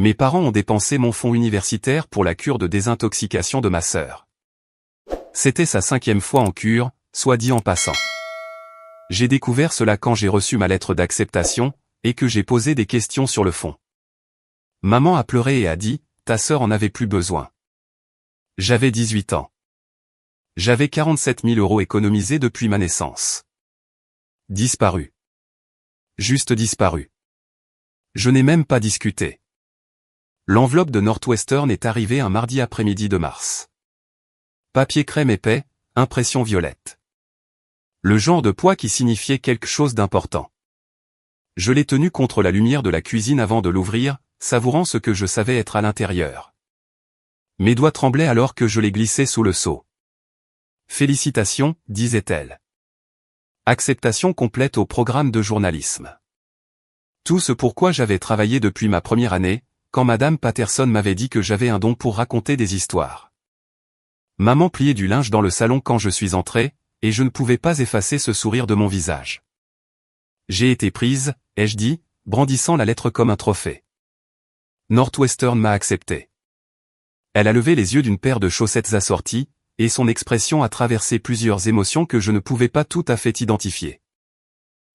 Mes parents ont dépensé mon fonds universitaire pour la cure de désintoxication de ma sœur. C'était sa 5e fois en cure, soit dit en passant. J'ai découvert cela quand j'ai reçu ma lettre d'acceptation, et que j'ai posé des questions sur le fond. Maman a pleuré et a dit, ta sœur en avait plus besoin. J'avais 18 ans. J'avais 47 000 € économisés depuis ma naissance. Disparu. Juste disparu. Je n'ai même pas discuté. L'enveloppe de Northwestern est arrivée un mardi après-midi de mars. Papier crème épais, impression violette. Le genre de poids qui signifiait quelque chose d'important. Je l'ai tenu contre la lumière de la cuisine avant de l'ouvrir, savourant ce que je savais être à l'intérieur. Mes doigts tremblaient alors que je les glissais sous le seau. Félicitations, disait-elle. Acceptation complète au programme de journalisme. Tout ce pourquoi j'avais travaillé depuis ma première année, quand Madame Patterson m'avait dit que j'avais un don pour raconter des histoires. Maman pliait du linge dans le salon quand je suis entré, et je ne pouvais pas effacer ce sourire de mon visage. J'ai été prise, ai-je dit, brandissant la lettre comme un trophée. Northwestern m'a accepté. Elle a levé les yeux d'une paire de chaussettes assorties, et son expression a traversé plusieurs émotions que je ne pouvais pas tout à fait identifier.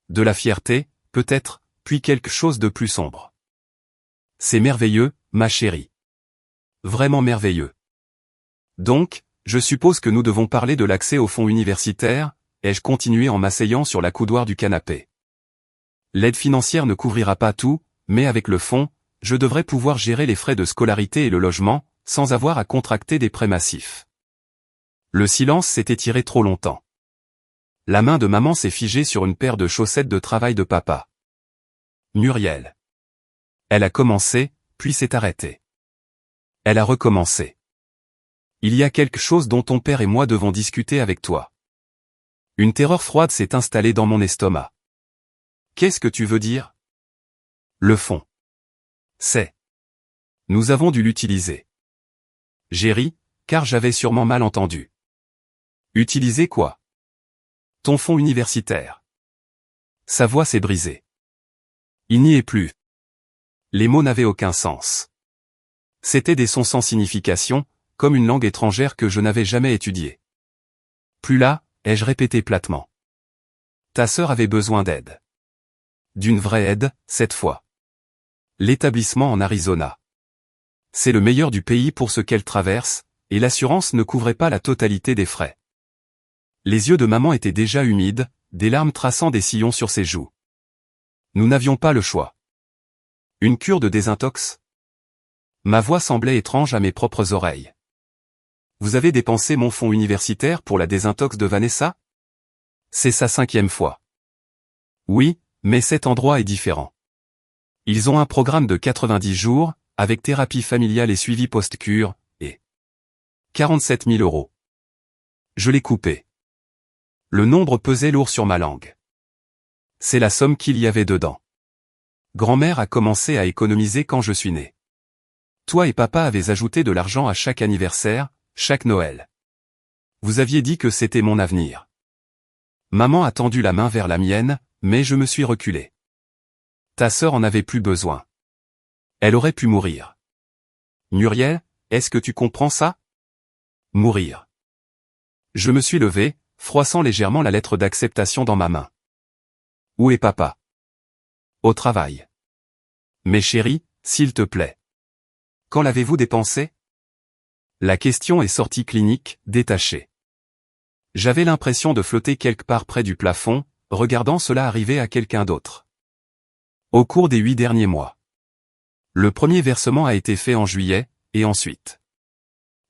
De la fierté, peut-être, puis quelque chose de plus sombre. C'est merveilleux, ma chérie. Vraiment merveilleux. Donc, je suppose que nous devons parler de l'accès au fonds universitaire, ai-je continué en m'asseyant sur la coudoir du canapé. L'aide financière ne couvrira pas tout, mais avec le fonds, je devrais pouvoir gérer les frais de scolarité et le logement, sans avoir à contracter des prêts massifs. Le silence s'est étiré trop longtemps. La main de maman s'est figée sur une paire de chaussettes de travail de papa. Muriel. Elle a commencé, puis s'est arrêtée. Elle a recommencé. Il y a quelque chose dont ton père et moi devons discuter avec toi. Une terreur froide s'est installée dans mon estomac. Qu'est-ce que tu veux dire? Le fond. C'est. Nous avons dû l'utiliser. J'ai ri, car j'avais sûrement mal entendu. Utiliser quoi? Ton fonds universitaire. Sa voix s'est brisée. Il n'y est plus. Les mots n'avaient aucun sens. C'étaient des sons sans signification, comme une langue étrangère que je n'avais jamais étudiée. Plus là, ai-je répété platement. Ta sœur avait besoin d'aide. D'une vraie aide, cette fois. L'établissement en Arizona. C'est le meilleur du pays pour ce qu'elle traverse, et l'assurance ne couvrait pas la totalité des frais. Les yeux de maman étaient déjà humides, des larmes traçant des sillons sur ses joues. Nous n'avions pas le choix. Une cure de désintox? Ma voix semblait étrange à mes propres oreilles. Vous avez dépensé mon fonds universitaire pour la désintox de Vanessa? C'est sa 5e fois. Oui, mais cet endroit est différent. Ils ont un programme de 90 jours, avec thérapie familiale et suivi post-cure, et 47 000 €. Je l'ai coupé. Le nombre pesait lourd sur ma langue. C'est la somme qu'il y avait dedans. Grand-mère a commencé à économiser quand je suis né. Toi et papa avez ajouté de l'argent à chaque anniversaire, chaque Noël. Vous aviez dit que c'était mon avenir. Maman a tendu la main vers la mienne, mais je me suis reculé. Ta sœur en avait plus besoin. Elle aurait pu mourir. Muriel, est-ce que tu comprends ça? Mourir. Je me suis levé, froissant légèrement la lettre d'acceptation dans ma main. Où est papa? Au travail. Mais chérie, s'il te plaît. Quand l'avez-vous dépensé? La question est sortie clinique, détachée. J'avais l'impression de flotter quelque part près du plafond, regardant cela arriver à quelqu'un d'autre. Au cours des 8 derniers mois. Le premier versement a été fait en juillet, et ensuite.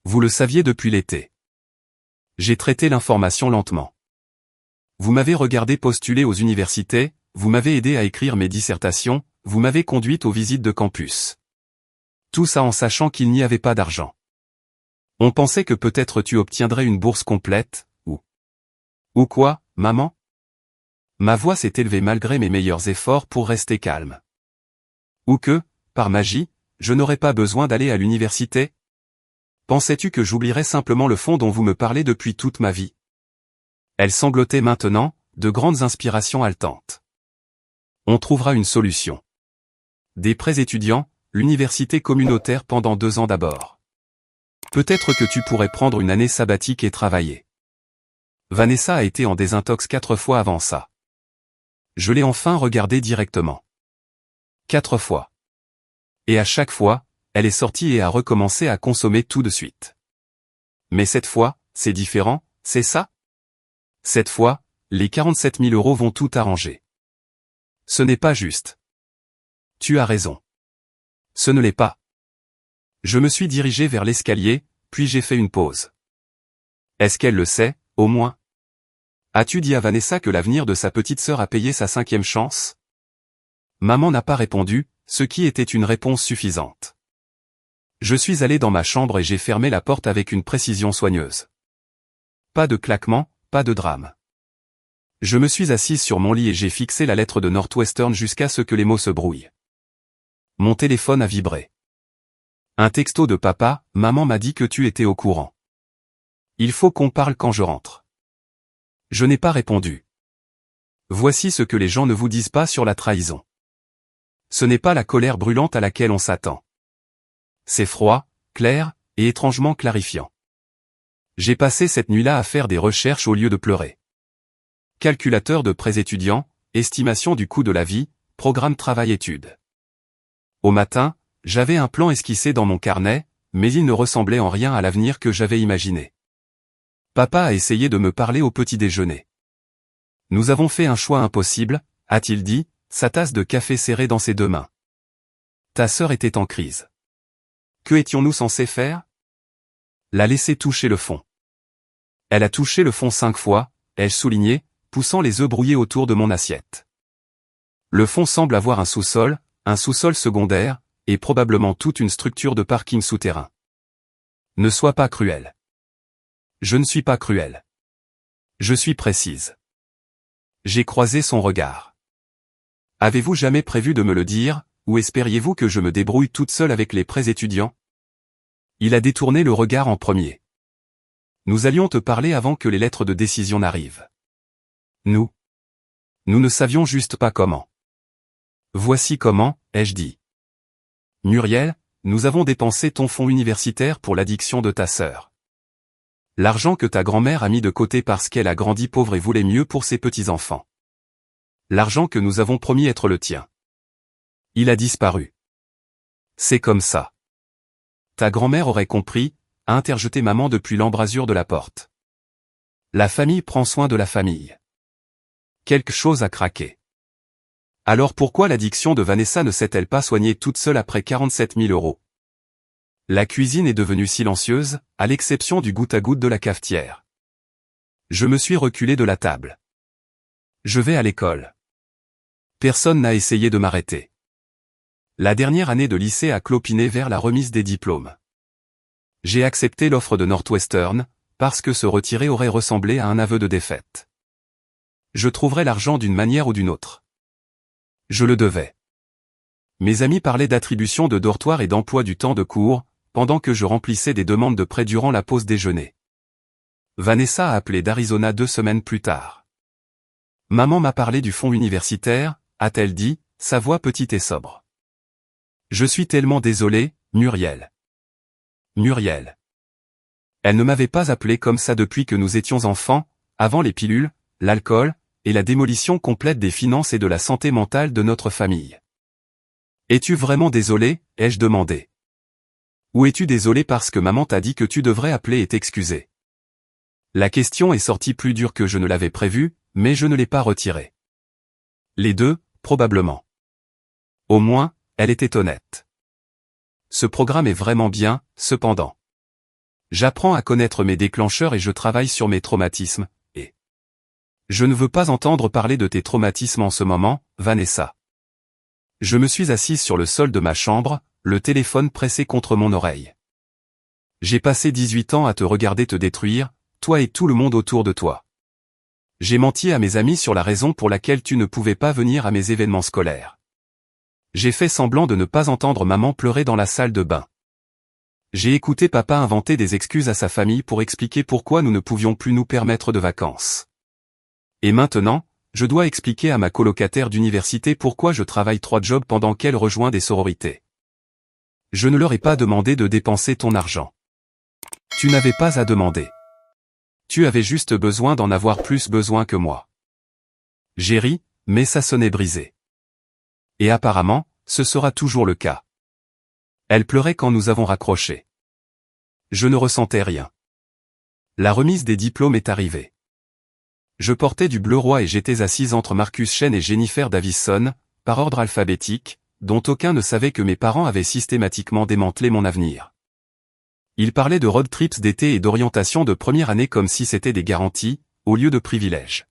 Vous le saviez depuis l'été. J'ai traité l'information lentement. Vous m'avez regardé postuler aux universités, vous m'avez aidé à écrire mes dissertations, vous m'avez conduite aux visites de campus. Tout ça en sachant qu'il n'y avait pas d'argent. On pensait que peut-être tu obtiendrais une bourse complète, ou... Ou quoi, maman? Ma voix s'est élevée malgré mes meilleurs efforts pour rester calme. Ou que, par magie, je n'aurais pas besoin d'aller à l'université? Pensais-tu que j'oublierais simplement le fond dont vous me parlez depuis toute ma vie? Elle sanglotait maintenant, de grandes inspirations haletantes. On trouvera une solution. Des prêts étudiants, l'université communautaire pendant 2 ans d'abord. Peut-être que tu pourrais prendre une année sabbatique et travailler. Vanessa a été en désintox 4 fois avant ça. Je l'ai enfin regardée directement. 4 fois. Et à chaque fois, elle est sortie et a recommencé à consommer tout de suite. Mais cette fois, c'est différent, c'est ça? Cette fois, les 47 000 € vont tout arranger. Ce n'est pas juste. Tu as raison. Ce ne l'est pas. Je me suis dirigé vers l'escalier, puis j'ai fait une pause. Est-ce qu'elle le sait, au moins? As-tu dit à Vanessa que l'avenir de sa petite sœur a payé sa 5e chance? Maman n'a pas répondu, ce qui était une réponse suffisante. Je suis allé dans ma chambre et j'ai fermé la porte avec une précision soigneuse. Pas de claquement, pas de drame. Je me suis assise sur mon lit et j'ai fixé la lettre de Northwestern jusqu'à ce que les mots se brouillent. Mon téléphone a vibré. Un texto de papa, maman m'a dit que tu étais au courant. Il faut qu'on parle quand je rentre. Je n'ai pas répondu. Voici ce que les gens ne vous disent pas sur la trahison. Ce n'est pas la colère brûlante à laquelle on s'attend. C'est froid, clair, et étrangement clarifiant. J'ai passé cette nuit-là à faire des recherches au lieu de pleurer. Calculateur de prêts étudiants, estimation du coût de la vie, programme travail-études. Au matin, j'avais un plan esquissé dans mon carnet, mais il ne ressemblait en rien à l'avenir que j'avais imaginé. Papa a essayé de me parler au petit déjeuner. Nous avons fait un choix impossible, a-t-il dit, sa tasse de café serrée dans ses 2 mains. Ta sœur était en crise. Que étions-nous censés faire? La laisser toucher le fond. Elle a touché le fond 5 fois, ai-je souligné, poussant les œufs brouillés autour de mon assiette. Le fond semble avoir un sous-sol secondaire, et probablement toute une structure de parking souterrain. Ne sois pas cruel. Je ne suis pas cruel. Je suis précise. J'ai croisé son regard. Avez-vous jamais prévu de me le dire, ou espériez-vous que je me débrouille toute seule avec les prêts étudiants? Il a détourné le regard en premier. Nous allions te parler avant que les lettres de décision n'arrivent. Nous ne savions juste pas comment. Voici comment, ai-je dit. Muriel, nous avons dépensé ton fonds universitaire pour l'addiction de ta sœur. L'argent que ta grand-mère a mis de côté parce qu'elle a grandi pauvre et voulait mieux pour ses petits-enfants. L'argent que nous avons promis être le tien. Il a disparu. C'est comme ça. Ta grand-mère aurait compris, a interjeté maman depuis l'embrasure de la porte. La famille prend soin de la famille. Quelque chose a craqué. Alors pourquoi l'addiction de Vanessa ne s'est-elle pas soignée toute seule après 47 000 €? La cuisine est devenue silencieuse, à l'exception du goutte-à-goutte de la cafetière. Je me suis reculé de la table. Je vais à l'école. Personne n'a essayé de m'arrêter. La dernière année de lycée a clopiné vers la remise des diplômes. J'ai accepté l'offre de Northwestern, parce que se retirer aurait ressemblé à un aveu de défaite. Je trouverais l'argent d'une manière ou d'une autre. Je le devais. Mes amis parlaient d'attribution de dortoir et d'emploi du temps de cours, pendant que je remplissais des demandes de prêt durant la pause déjeuner. Vanessa a appelé d'Arizona 2 semaines plus tard. Maman m'a parlé du fonds universitaire, a-t-elle dit, sa voix petite et sobre. Je suis tellement désolé, Muriel. Muriel. Elle ne m'avait pas appelé comme ça depuis que nous étions enfants, avant les pilules, l'alcool, et la démolition complète des finances et de la santé mentale de notre famille. Es-tu vraiment désolé, ai-je demandé. Ou es-tu désolé parce que maman t'a dit que tu devrais appeler et t'excuser? La question est sortie plus dure que je ne l'avais prévu, mais je ne l'ai pas retirée. Les deux, probablement. Au moins, elle était honnête. Ce programme est vraiment bien, cependant. J'apprends à connaître mes déclencheurs et je travaille sur mes traumatismes, et... Je ne veux pas entendre parler de tes traumatismes en ce moment, Vanessa. Je me suis assise sur le sol de ma chambre, le téléphone pressé contre mon oreille. J'ai passé 18 ans à te regarder te détruire, toi et tout le monde autour de toi. J'ai menti à mes amis sur la raison pour laquelle tu ne pouvais pas venir à mes événements scolaires. J'ai fait semblant de ne pas entendre maman pleurer dans la salle de bain. J'ai écouté papa inventer des excuses à sa famille pour expliquer pourquoi nous ne pouvions plus nous permettre de vacances. Et maintenant, je dois expliquer à ma colocataire d'université pourquoi je travaille 3 jobs pendant qu'elle rejoint des sororités. Je ne leur ai pas demandé de dépenser ton argent. Tu n'avais pas à demander. Tu avais juste besoin d'en avoir plus besoin que moi. J'ai ri, mais ça sonnait brisé. Et apparemment, ce sera toujours le cas. Elle pleurait quand nous avons raccroché. Je ne ressentais rien. La remise des diplômes est arrivée. Je portais du bleu roi et j'étais assise entre Marcus Chen et Jennifer Davison, par ordre alphabétique, dont aucun ne savait que mes parents avaient systématiquement démantelé mon avenir. Ils parlaient de road trips d'été et d'orientation de première année comme si c'était des garanties, au lieu de privilèges.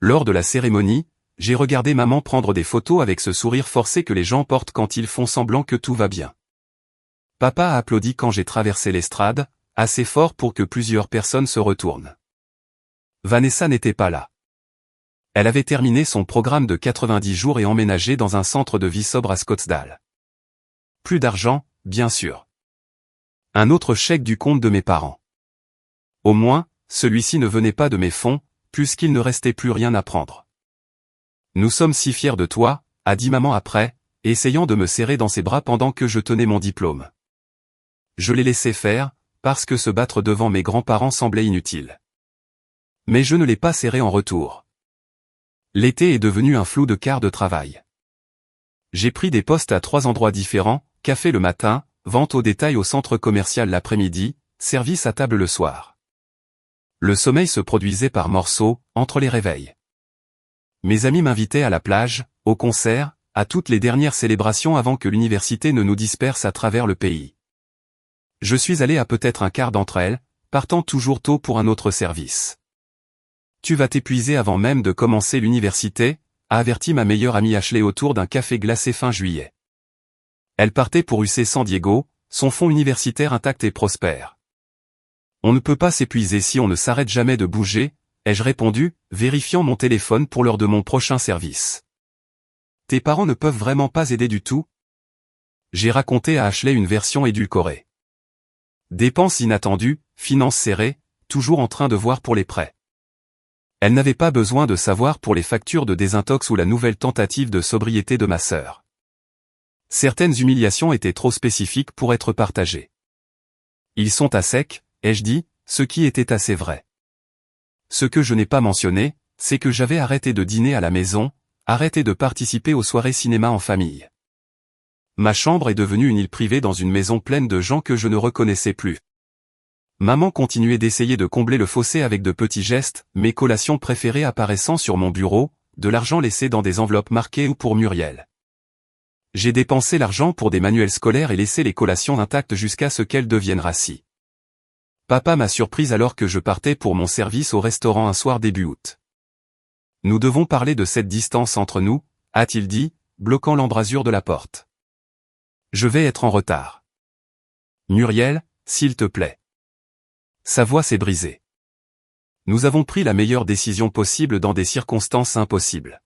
Lors de la cérémonie, j'ai regardé maman prendre des photos avec ce sourire forcé que les gens portent quand ils font semblant que tout va bien. Papa a applaudi quand j'ai traversé l'estrade, assez fort pour que plusieurs personnes se retournent. Vanessa n'était pas là. Elle avait terminé son programme de 90 jours et emménagé dans un centre de vie sobre à Scottsdale. Plus d'argent, bien sûr. Un autre chèque du compte de mes parents. Au moins, celui-ci ne venait pas de mes fonds, puisqu'il ne restait plus rien à prendre. Nous sommes si fiers de toi, a dit maman après, essayant de me serrer dans ses bras pendant que je tenais mon diplôme. Je l'ai laissé faire, parce que se battre devant mes grands-parents semblait inutile. Mais je ne l'ai pas serré en retour. L'été est devenu un flou de quart de travail. J'ai pris des postes à 3 endroits différents, café le matin, vente au détail au centre commercial l'après-midi, service à table le soir. Le sommeil se produisait par morceaux, entre les réveils. Mes amis m'invitaient à la plage, au concert, à toutes les dernières célébrations avant que l'université ne nous disperse à travers le pays. Je suis allé à peut-être un quart d'entre elles, partant toujours tôt pour un autre service. Tu vas t'épuiser avant même de commencer l'université, a averti ma meilleure amie Ashley autour d'un café glacé fin juillet. Elle partait pour UC San Diego, son fonds universitaire intact et prospère. On ne peut pas s'épuiser si on ne s'arrête jamais de bouger, ai-je répondu, vérifiant mon téléphone pour l'heure de mon prochain service. Tes parents ne peuvent vraiment pas aider du tout? J'ai raconté à Ashley une version édulcorée. Dépenses inattendues, finances serrées, toujours en train de voir pour les prêts. Elle n'avait pas besoin de savoir pour les factures de désintox ou la nouvelle tentative de sobriété de ma sœur. Certaines humiliations étaient trop spécifiques pour être partagées. Ils sont à sec, ai-je dit, ce qui était assez vrai. Ce que je n'ai pas mentionné, c'est que j'avais arrêté de dîner à la maison, arrêté de participer aux soirées cinéma en famille. Ma chambre est devenue une île privée dans une maison pleine de gens que je ne reconnaissais plus. Maman continuait d'essayer de combler le fossé avec de petits gestes, mes collations préférées apparaissant sur mon bureau, de l'argent laissé dans des enveloppes marquées ou pour Muriel. J'ai dépensé l'argent pour des manuels scolaires et laissé les collations intactes jusqu'à ce qu'elles deviennent rassis. Papa m'a surprise alors que je partais pour mon service au restaurant un soir début août. Nous devons parler de cette distance entre nous, a-t-il dit, bloquant l'embrasure de la porte. Je vais être en retard. Muriel, s'il te plaît. Sa voix s'est brisée. Nous avons pris la meilleure décision possible dans des circonstances impossibles.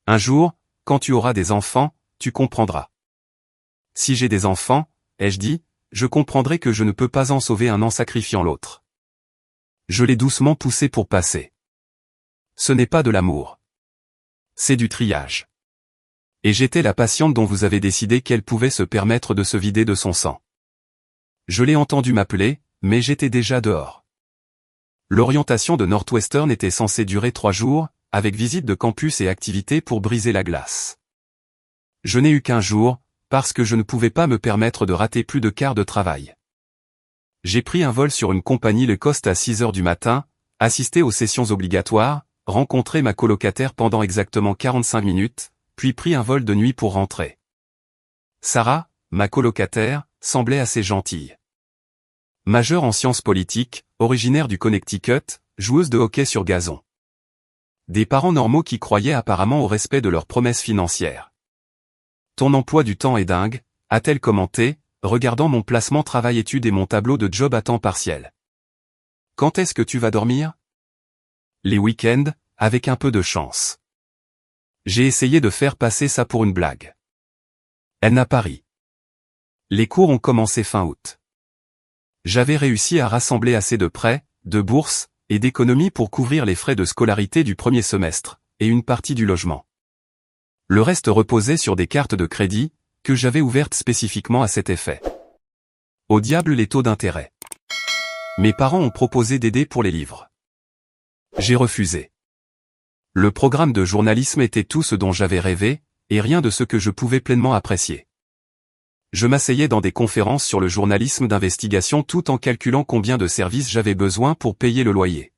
Un jour, quand tu auras des enfants, tu comprendras. Si j'ai des enfants, ai-je dit, je comprendrai que je ne peux pas en sauver un en sacrifiant l'autre. Je l'ai doucement poussé pour passer. Ce n'est pas de l'amour. C'est du triage. Et j'étais la patiente dont vous avez décidé qu'elle pouvait se permettre de se vider de son sang. Je l'ai entendu m'appeler, mais j'étais déjà dehors. L'orientation de Northwestern était censée durer 3 jours, avec visite de campus et activités pour briser la glace. Je n'ai eu qu'1 jour, parce que je ne pouvais pas me permettre de rater plus de quart de travail. J'ai pris un vol sur une compagnie low cost à 6 heures du matin, assisté aux sessions obligatoires, rencontré ma colocataire pendant exactement 45 minutes, puis pris un vol de nuit pour rentrer. Sarah, ma colocataire, semblait assez gentille. Majeure en sciences politiques, originaire du Connecticut, joueuse de hockey sur gazon. Des parents normaux qui croyaient apparemment au respect de leurs promesses financières. Ton emploi du temps est dingue, a-t-elle commenté, regardant mon placement travail-études et mon tableau de job à temps partiel. Quand est-ce que tu vas dormir? Les week-ends, avec un peu de chance. J'ai essayé de faire passer ça pour une blague. Elle n'a pas ri. Les cours ont commencé fin août. J'avais réussi à rassembler assez de prêts, de bourses, et d'économies pour couvrir les frais de scolarité du premier semestre, et une partie du logement. Le reste reposait sur des cartes de crédit, que j'avais ouverte spécifiquement à cet effet. Au diable les taux d'intérêt. Mes parents ont proposé d'aider pour les livres. J'ai refusé. Le programme de journalisme était tout ce dont j'avais rêvé, et rien de ce que je pouvais pleinement apprécier. Je m'asseyais dans des conférences sur le journalisme d'investigation tout en calculant combien de services j'avais besoin pour payer le loyer.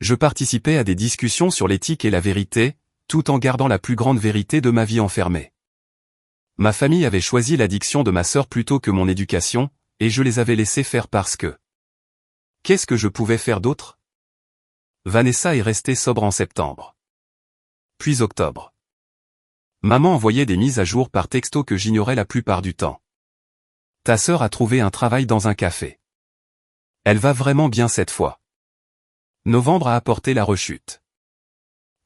Je participais à des discussions sur l'éthique et la vérité, tout en gardant la plus grande vérité de ma vie enfermée. Ma famille avait choisi l'addiction de ma sœur plutôt que mon éducation, et je les avais laissés faire parce que... Qu'est-ce que je pouvais faire d'autre? Vanessa est restée sobre en septembre. Puis octobre. Maman envoyait des mises à jour par texto que j'ignorais la plupart du temps. Ta sœur a trouvé un travail dans un café. Elle va vraiment bien cette fois. Novembre a apporté la rechute.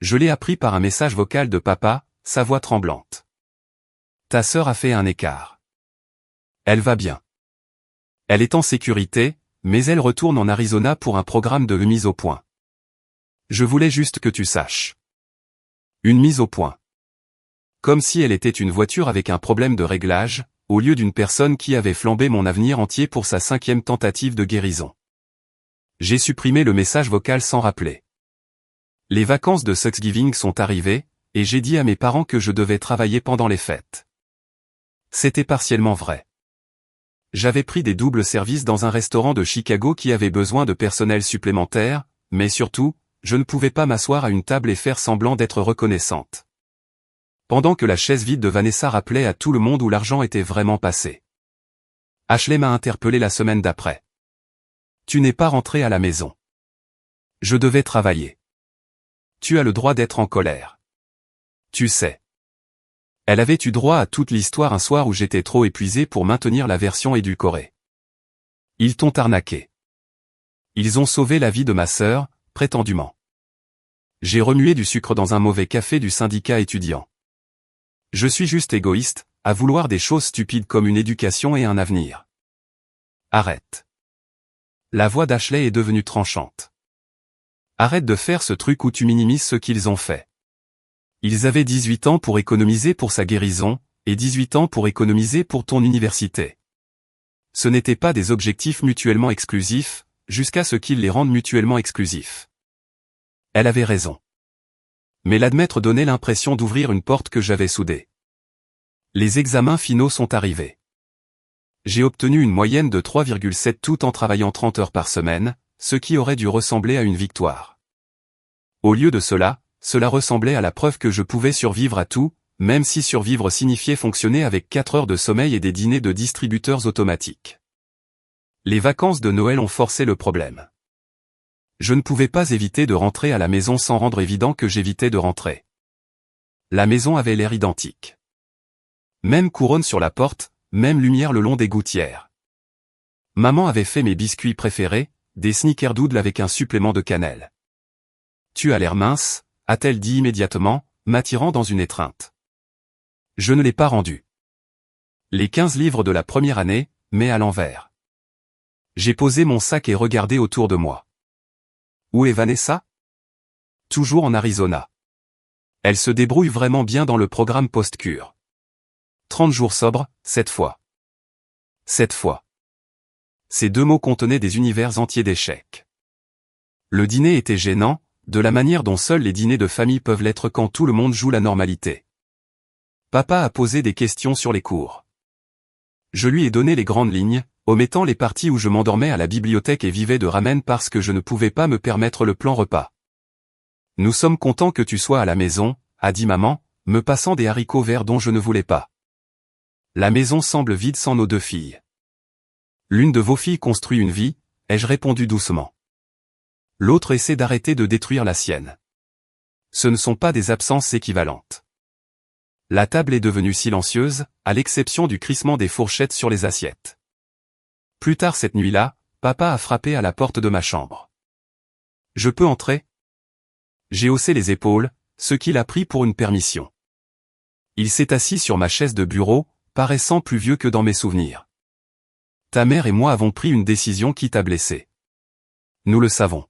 Je l'ai appris par un message vocal de papa, sa voix tremblante. Ta sœur a fait un écart. Elle va bien. Elle est en sécurité, mais elle retourne en Arizona pour un programme de mise au point. Je voulais juste que tu saches. Une mise au point. Comme si elle était une voiture avec un problème de réglage, au lieu d'une personne qui avait flambé mon avenir entier pour sa 5e tentative de guérison. J'ai supprimé le message vocal sans rappeler. Les vacances de Thanksgiving sont arrivées, et j'ai dit à mes parents que je devais travailler pendant les fêtes. C'était partiellement vrai. J'avais pris des doubles services dans un restaurant de Chicago qui avait besoin de personnel supplémentaire, mais surtout, je ne pouvais pas m'asseoir à une table et faire semblant d'être reconnaissante. Pendant que la chaise vide de Vanessa rappelait à tout le monde où l'argent était vraiment passé. Ashley m'a interpellé la semaine d'après. Tu n'es pas rentré à la maison. Je devais travailler. Tu as le droit d'être en colère. Tu sais. Elle avait eu droit à toute l'histoire un soir où j'étais trop épuisé pour maintenir la version édulcorée. Ils t'ont arnaqué. Ils ont sauvé la vie de ma sœur, prétendument. J'ai remué du sucre dans un mauvais café du syndicat étudiant. Je suis juste égoïste, à vouloir des choses stupides comme une éducation et un avenir. Arrête. La voix d'Ashley est devenue tranchante. Arrête de faire ce truc où tu minimises ce qu'ils ont fait. Ils avaient 18 ans pour économiser pour sa guérison, et 18 ans pour économiser pour ton université. Ce n'étaient pas des objectifs mutuellement exclusifs, jusqu'à ce qu'ils les rendent mutuellement exclusifs. Elle avait raison. Mais l'admettre donnait l'impression d'ouvrir une porte que j'avais soudée. Les examens finaux sont arrivés. J'ai obtenu une moyenne de 3,7 tout en travaillant 30 heures par semaine, ce qui aurait dû ressembler à une victoire. Au lieu de cela ressemblait à la preuve que je pouvais survivre à tout, même si survivre signifiait fonctionner avec 4 heures de sommeil et des dîners de distributeurs automatiques. Les vacances de Noël ont forcé le problème. Je ne pouvais pas éviter de rentrer à la maison sans rendre évident que j'évitais de rentrer. La maison avait l'air identique. Même couronne sur la porte, même lumière le long des gouttières. Maman avait fait mes biscuits préférés, des snickerdoodles avec un supplément de cannelle. Tu as l'air mince, a-t-elle dit immédiatement, m'attirant dans une étreinte. Je ne l'ai pas rendu. Les 15 livres de la première année, mais à l'envers. J'ai posé mon sac et regardé autour de moi. Où est Vanessa? Toujours en Arizona. Elle se débrouille vraiment bien dans le programme post-cure. 30 jours sobres, cette fois. Cette fois. Ces deux mots contenaient des univers entiers d'échecs. Le dîner était gênant, de la manière dont seuls les dîners de famille peuvent l'être quand tout le monde joue la normalité. Papa a posé des questions sur les cours. Je lui ai donné les grandes lignes, omettant les parties où je m'endormais à la bibliothèque et vivais de ramen parce que je ne pouvais pas me permettre le plan repas. Nous sommes contents que tu sois à la maison, a dit maman, me passant des haricots verts dont je ne voulais pas. La maison semble vide sans nos deux filles. L'une de vos filles construit une vie, ai-je répondu doucement. L'autre essaie d'arrêter de détruire la sienne. Ce ne sont pas des absences équivalentes. La table est devenue silencieuse, à l'exception du crissement des fourchettes sur les assiettes. Plus tard cette nuit-là, papa a frappé à la porte de ma chambre. Je peux entrer? J'ai haussé les épaules, ce qu'il a pris pour une permission. Il s'est assis sur ma chaise de bureau, paraissant plus vieux que dans mes souvenirs. Ta mère et moi avons pris une décision qui t'a blessé. Nous le savons.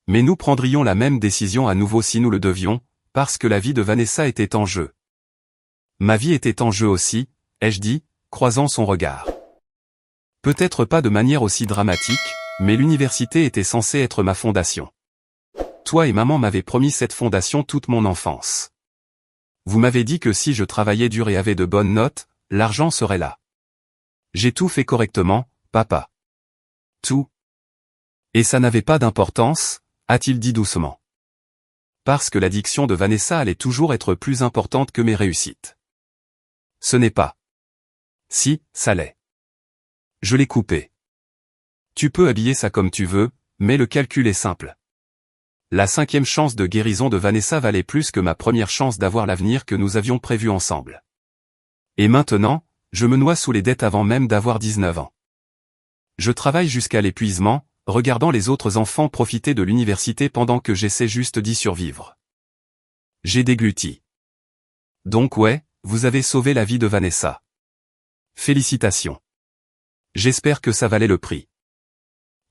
Mais nous prendrions la même décision à nouveau si nous le devions, parce que la vie de Vanessa était en jeu. Ma vie était en jeu aussi, ai-je dit, croisant son regard. Peut-être pas de manière aussi dramatique, mais l'université était censée être ma fondation. Toi et maman m'avaient promis cette fondation toute mon enfance. Vous m'avez dit que si je travaillais dur et avais de bonnes notes, l'argent serait là. J'ai tout fait correctement, papa. Tout. Et ça n'avait pas d'importance, a-t-il dit doucement. Parce que l'addiction de Vanessa allait toujours être plus importante que mes réussites. Ce n'est pas. Si, ça l'est. Je l'ai coupé. Tu peux habiller ça comme tu veux, mais le calcul est simple. La 5e chance de guérison de Vanessa valait plus que ma première chance d'avoir l'avenir que nous avions prévu ensemble. Et maintenant, je me noie sous les dettes avant même d'avoir 19 ans. Je travaille jusqu'à l'épuisement, regardant les autres enfants profiter de l'université pendant que j'essaie juste d'y survivre. J'ai dégluti. Donc ouais, vous avez sauvé la vie de Vanessa. Félicitations. J'espère que ça valait le prix.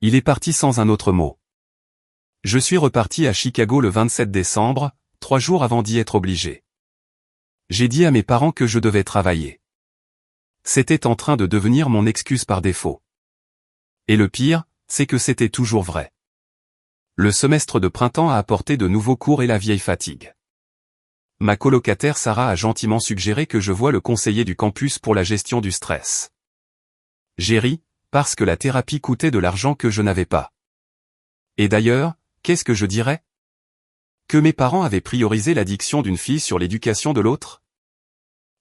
Il est parti sans un autre mot. Je suis reparti à Chicago le 27 décembre, 3 jours avant d'y être obligé. J'ai dit à mes parents que je devais travailler. C'était en train de devenir mon excuse par défaut. Et le pire, c'est que c'était toujours vrai. Le semestre de printemps a apporté de nouveaux cours et la vieille fatigue. Ma colocataire Sarah a gentiment suggéré que je voie le conseiller du campus pour la gestion du stress. J'ai ri, parce que la thérapie coûtait de l'argent que je n'avais pas. Et d'ailleurs, qu'est-ce que je dirais? Que mes parents avaient priorisé l'addiction d'une fille sur l'éducation de l'autre?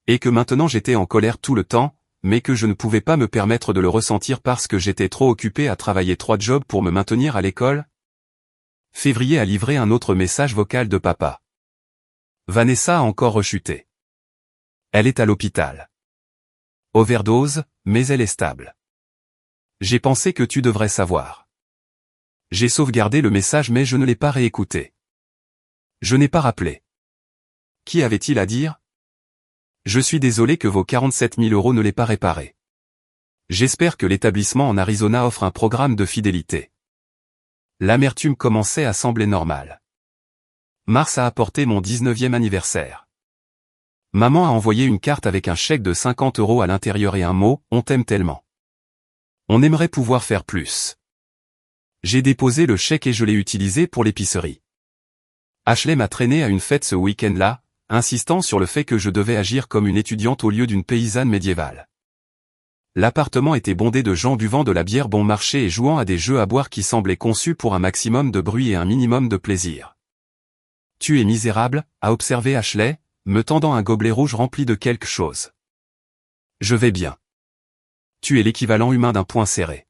Et que maintenant j'étais en colère tout le temps, mais que je ne pouvais pas me permettre de le ressentir parce que j'étais trop occupé à travailler 3 jobs pour me maintenir à l'école? Février a livré un autre message vocal de papa. Vanessa a encore rechuté. Elle est à l'hôpital. Overdose, mais elle est stable. J'ai pensé que tu devrais savoir. J'ai sauvegardé le message mais je ne l'ai pas réécouté. Je n'ai pas rappelé. Qui avait-il à dire? Je suis désolé que vos 47 000 € ne l'aient pas réparé. J'espère que l'établissement en Arizona offre un programme de fidélité. L'amertume commençait à sembler normale. Mars a apporté mon 19e anniversaire. Maman a envoyé une carte avec un chèque de 50 € à l'intérieur et un mot « On t'aime tellement ». On aimerait pouvoir faire plus. J'ai déposé le chèque et je l'ai utilisé pour l'épicerie. Ashley m'a traîné à une fête ce week-end-là, insistant sur le fait que je devais agir comme une étudiante au lieu d'une paysanne médiévale. L'appartement était bondé de gens buvant de la bière bon marché et jouant à des jeux à boire qui semblaient conçus pour un maximum de bruit et un minimum de plaisir. « Tu es misérable », a observé Ashley, me tendant un gobelet rouge rempli de quelque chose. « Je vais bien. Tu es l'équivalent humain d'un poing serré. »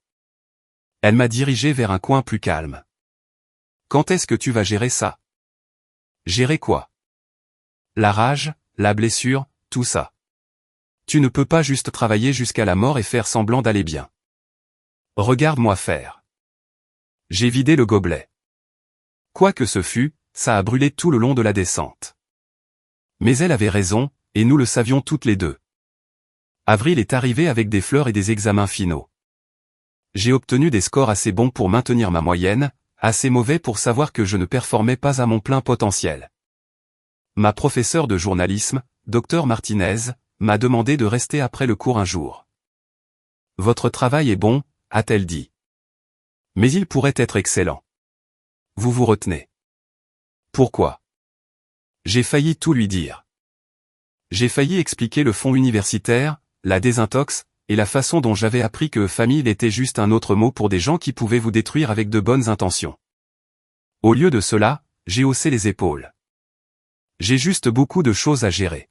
Elle m'a dirigé vers un coin plus calme. « Quand est-ce que tu vas gérer ça? » Gérer quoi? La rage, la blessure, tout ça. Tu ne peux pas juste travailler jusqu'à la mort et faire semblant d'aller bien. Regarde-moi faire. J'ai vidé le gobelet. Quoi que ce fût, ça a brûlé tout le long de la descente. Mais elle avait raison, et nous le savions toutes les deux. Avril est arrivé avec des fleurs et des examens finaux. J'ai obtenu des scores assez bons pour maintenir ma moyenne, assez mauvais pour savoir que je ne performais pas à mon plein potentiel. Ma professeure de journalisme, Dr Martinez, m'a demandé de rester après le cours un jour. « Votre travail est bon », a-t-elle dit. « Mais il pourrait être excellent. Vous vous retenez. » Pourquoi? J'ai failli tout lui dire. J'ai failli expliquer le fond universitaire, la désintox, et la façon dont j'avais appris que famille était juste un autre mot pour des gens qui pouvaient vous détruire avec de bonnes intentions. Au lieu de cela, j'ai haussé les épaules. J'ai juste beaucoup de choses à gérer.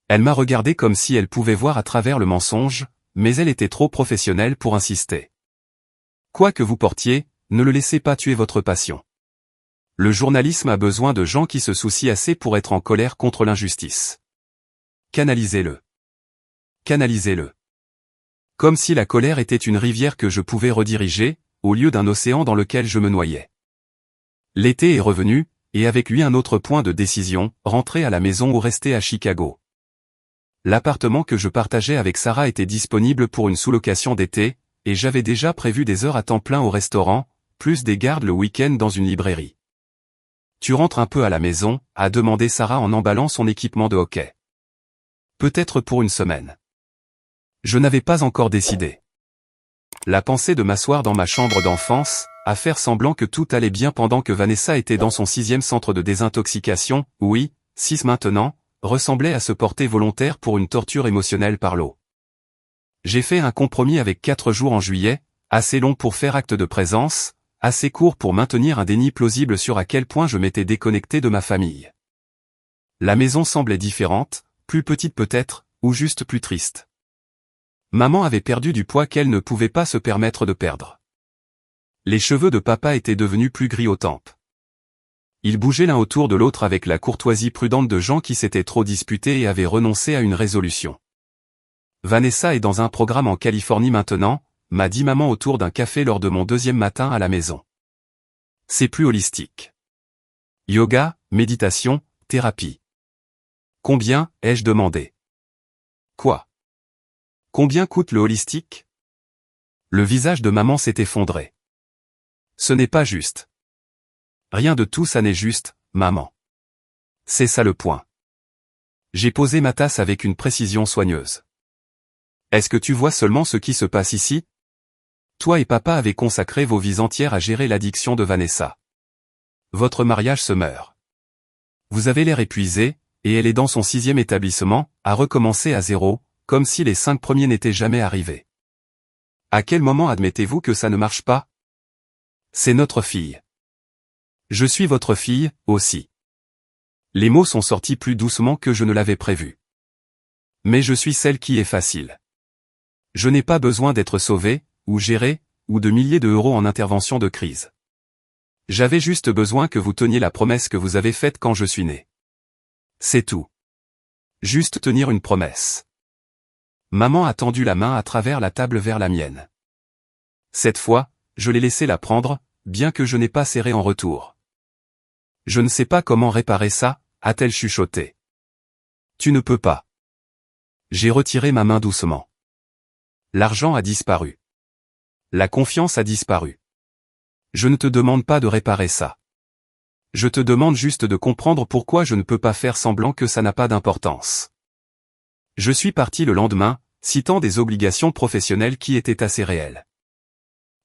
Elle m'a regardé comme si elle pouvait voir à travers le mensonge, mais elle était trop professionnelle pour insister. Quoi que vous portiez, ne le laissez pas tuer votre passion. Le journalisme a besoin de gens qui se soucient assez pour être en colère contre l'injustice. Canalisez-le. Canalisez-le. Comme si la colère était une rivière que je pouvais rediriger, au lieu d'un océan dans lequel je me noyais. L'été est revenu, et avec lui un autre point de décision, rentrer à la maison ou rester à Chicago. L'appartement que je partageais avec Sarah était disponible pour une sous-location d'été, et j'avais déjà prévu des heures à temps plein au restaurant, plus des gardes le week-end dans une librairie. « Tu rentres un peu à la maison ?» a demandé Sarah en emballant son équipement de hockey. Peut-être pour une semaine. Je n'avais pas encore décidé. La pensée de m'asseoir dans ma chambre d'enfance, à faire semblant que tout allait bien pendant que Vanessa était dans son 6e centre de désintoxication, oui, 6 maintenant, ressemblait à se porter volontaire pour une torture émotionnelle par l'eau. J'ai fait un compromis avec 4 jours en juillet, assez long pour faire acte de présence, assez court pour maintenir un déni plausible sur à quel point je m'étais déconnecté de ma famille. La maison semblait différente, plus petite peut-être, ou juste plus triste. Maman avait perdu du poids qu'elle ne pouvait pas se permettre de perdre. Les cheveux de papa étaient devenus plus gris aux tempes. Ils bougeaient l'un autour de l'autre avec la courtoisie prudente de gens qui s'étaient trop disputés et avaient renoncé à une résolution. Vanessa est dans un programme en Californie maintenant, m'a dit maman autour d'un café lors de mon 2e matin à la maison. C'est plus holistique. Yoga, méditation, thérapie. Combien, ai-je demandé. Quoi? Combien coûte le holistique? Le visage de maman s'est effondré. Ce n'est pas juste. Rien de tout ça n'est juste, maman. C'est ça le point. J'ai posé ma tasse avec une précision soigneuse. Est-ce que tu vois seulement ce qui se passe ici? Toi et papa avez consacré vos vies entières à gérer l'addiction de Vanessa. Votre mariage se meurt. Vous avez l'air épuisé, et elle est dans son 6e établissement, à recommencer à zéro, comme si les 5 premiers n'étaient jamais arrivés. À quel moment admettez-vous que ça ne marche pas? C'est notre fille. Je suis votre fille, aussi. Les mots sont sortis plus doucement que je ne l'avais prévu. Mais je suis celle qui est facile. Je n'ai pas besoin d'être sauvée, ou gérée, ou de milliers d'euros en intervention de crise. J'avais juste besoin que vous teniez la promesse que vous avez faite quand je suis né. C'est tout. Juste tenir une promesse. Maman a tendu la main à travers la table vers la mienne. Cette fois, je l'ai laissé la prendre, bien que je n'ai pas serré en retour. Je ne sais pas comment réparer ça, a-t-elle chuchoté. Tu ne peux pas. J'ai retiré ma main doucement. L'argent a disparu. La confiance a disparu. Je ne te demande pas de réparer ça. Je te demande juste de comprendre pourquoi je ne peux pas faire semblant que ça n'a pas d'importance. Je suis parti le lendemain, citant des obligations professionnelles qui étaient assez réelles.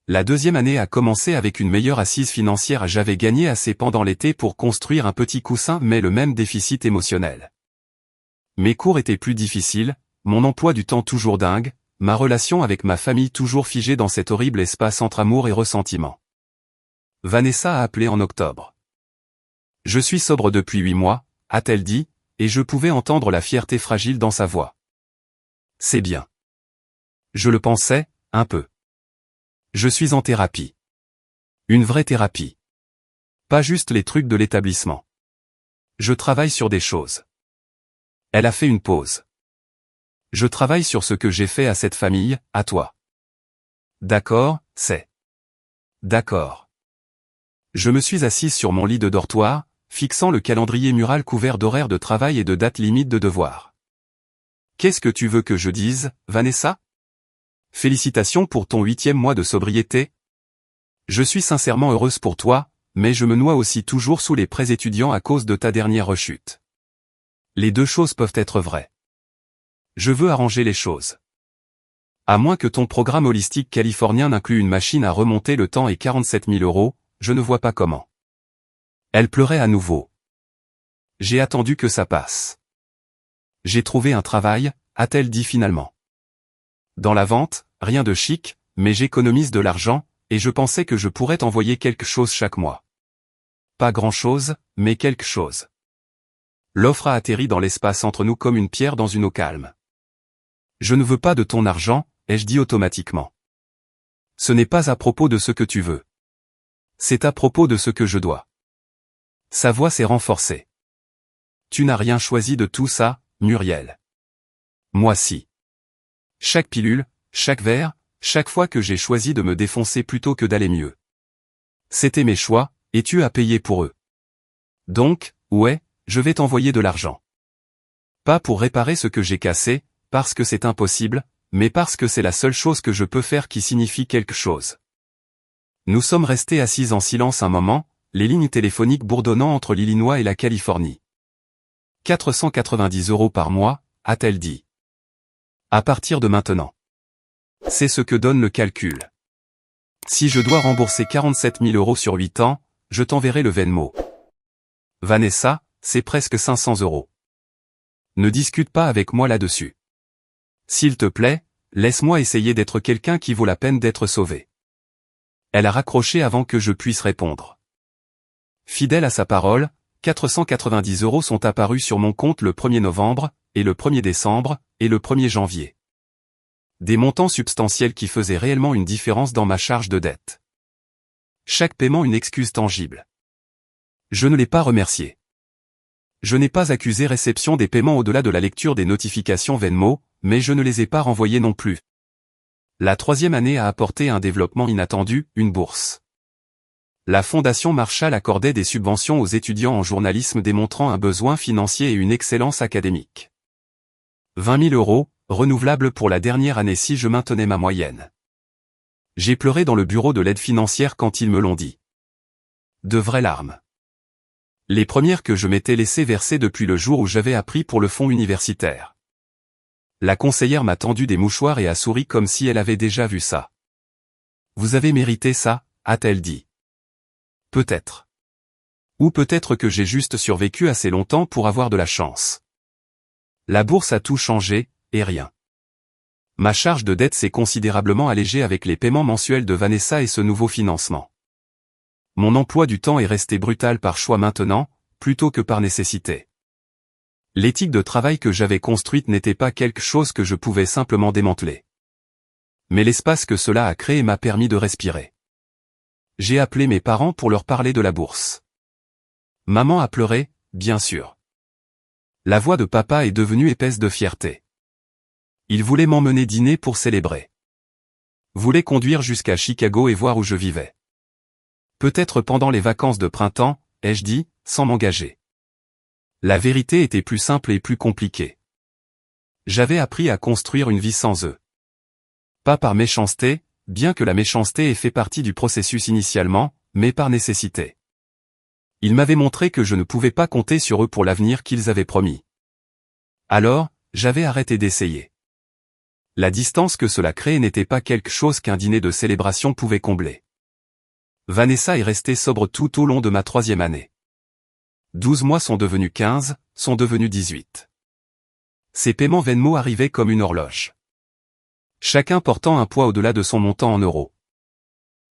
La 2e année a commencé avec une meilleure assise financière. J'avais gagné assez pendant l'été pour construire un petit coussin mais le même déficit émotionnel. Mes cours étaient plus difficiles, mon emploi du temps toujours dingue, ma relation avec ma famille toujours figée dans cet horrible espace entre amour et ressentiment. Vanessa a appelé en octobre. Je suis sobre depuis 8 mois, a-t-elle dit, et je pouvais entendre la fierté fragile dans sa voix. C'est bien. Je le pensais, un peu. Je suis en thérapie. Une vraie thérapie. Pas juste les trucs de l'établissement. Je travaille sur des choses. Elle a fait une pause. Je travaille sur ce que j'ai fait à cette famille, à toi. D'accord, c'est. D'accord. Je me suis assise sur mon lit de dortoir, fixant le calendrier mural couvert d'horaires de travail et de dates limites de devoirs. Qu'est-ce que tu veux que je dise, Vanessa? Félicitations pour ton 8e mois de sobriété. Je suis sincèrement heureuse pour toi, mais je me noie aussi toujours sous les prêts étudiants à cause de ta dernière rechute. Les deux choses peuvent être vraies. Je veux arranger les choses. À moins que ton programme holistique californien n'inclue une machine à remonter le temps et 47 000 €, je ne vois pas comment. Elle pleurait à nouveau. J'ai attendu que ça passe. J'ai trouvé un travail, a-t-elle dit finalement. Dans la vente, rien de chic, mais j'économise de l'argent, et je pensais que je pourrais t'envoyer quelque chose chaque mois. Pas grand-chose, mais quelque chose. L'offre a atterri dans l'espace entre nous comme une pierre dans une eau calme. Je ne veux pas de ton argent, ai-je dit automatiquement. Ce n'est pas à propos de ce que tu veux. C'est à propos de ce que je dois. Sa voix s'est renforcée. Tu n'as rien choisi de tout ça, Muriel. Moi si. Chaque pilule, chaque verre, chaque fois que j'ai choisi de me défoncer plutôt que d'aller mieux. C'était mes choix, et tu as payé pour eux. Donc, ouais, je vais t'envoyer de l'argent. Pas pour réparer ce que j'ai cassé, parce que c'est impossible, mais parce que c'est la seule chose que je peux faire qui signifie quelque chose. Nous sommes restés assis en silence un moment, les lignes téléphoniques bourdonnant entre l'Illinois et la Californie. 490 € par mois, a-t-elle dit. À partir de maintenant. C'est ce que donne le calcul. Si je dois rembourser 47 000 € sur 8 ans, je t'enverrai le Venmo. Vanessa, c'est presque 500 €. Ne discute pas avec moi là-dessus. S'il te plaît, laisse-moi essayer d'être quelqu'un qui vaut la peine d'être sauvé. Elle a raccroché avant que je puisse répondre. Fidèle à sa parole, 490 € sont apparus sur mon compte le 1er novembre, et le 1er décembre, et le 1er janvier. Des montants substantiels qui faisaient réellement une différence dans ma charge de dette. Chaque paiement une excuse tangible. Je ne l'ai pas remercié. Je n'ai pas accusé réception des paiements au-delà de la lecture des notifications Venmo, mais je ne les ai pas renvoyés non plus. La 3e année a apporté un développement inattendu, une bourse. La Fondation Marshall accordait des subventions aux étudiants en journalisme démontrant un besoin financier et une excellence académique. 20 000 €, renouvelables pour la dernière année si je maintenais ma moyenne. J'ai pleuré dans le bureau de l'aide financière quand ils me l'ont dit. De vraies larmes. Les premières que je m'étais laissé verser depuis le jour où j'avais appris pour le fonds universitaire. La conseillère m'a tendu des mouchoirs et a souri comme si elle avait déjà vu ça. Vous avez mérité ça, a-t-elle dit. Peut-être. Ou peut-être que j'ai juste survécu assez longtemps pour avoir de la chance. La bourse a tout changé, et rien. Ma charge de dette s'est considérablement allégée avec les paiements mensuels de Vanessa et ce nouveau financement. Mon emploi du temps est resté brutal par choix maintenant, plutôt que par nécessité. L'éthique de travail que j'avais construite n'était pas quelque chose que je pouvais simplement démanteler. Mais l'espace que cela a créé m'a permis de respirer. J'ai appelé mes parents pour leur parler de la bourse. Maman a pleuré, bien sûr. La voix de papa est devenue épaisse de fierté. Il voulait m'emmener dîner pour célébrer. Voulait conduire jusqu'à Chicago et voir où je vivais. Peut-être pendant les vacances de printemps, ai-je dit, sans m'engager. La vérité était plus simple et plus compliquée. J'avais appris à construire une vie sans eux. Pas par méchanceté, bien que la méchanceté ait fait partie du processus initialement, mais par nécessité. Ils m'avaient montré que je ne pouvais pas compter sur eux pour l'avenir qu'ils avaient promis. Alors, j'avais arrêté d'essayer. La distance que cela créait n'était pas quelque chose qu'un dîner de célébration pouvait combler. Vanessa est restée sobre tout au long de ma 3e année. 12 mois sont devenus 15, sont devenus 18. Ces paiements Venmo arrivaient comme une horloge. Chacun portant un poids au-delà de son montant en euros.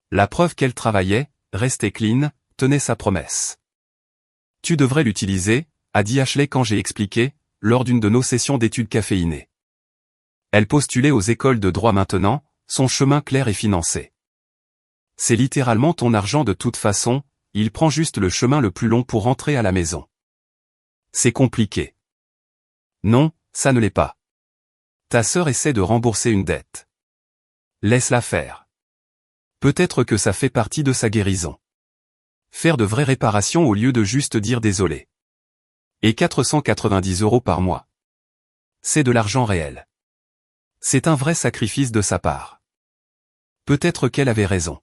La preuve qu'elle travaillait, restait clean, tenait sa promesse. Tu devrais l'utiliser, a dit Ashley quand j'ai expliqué, lors d'une de nos sessions d'études caféinées. Elle postulait aux écoles de droit maintenant, son chemin clair et financé. C'est littéralement ton argent de toute façon, il prend juste le chemin le plus long pour rentrer à la maison. C'est compliqué. Non, ça ne l'est pas. Ta sœur essaie de rembourser une dette. Laisse-la faire. Peut-être que ça fait partie de sa guérison. Faire de vraies réparations au lieu de juste dire désolé. Et 490 € par mois. C'est de l'argent réel. C'est un vrai sacrifice de sa part. Peut-être qu'elle avait raison.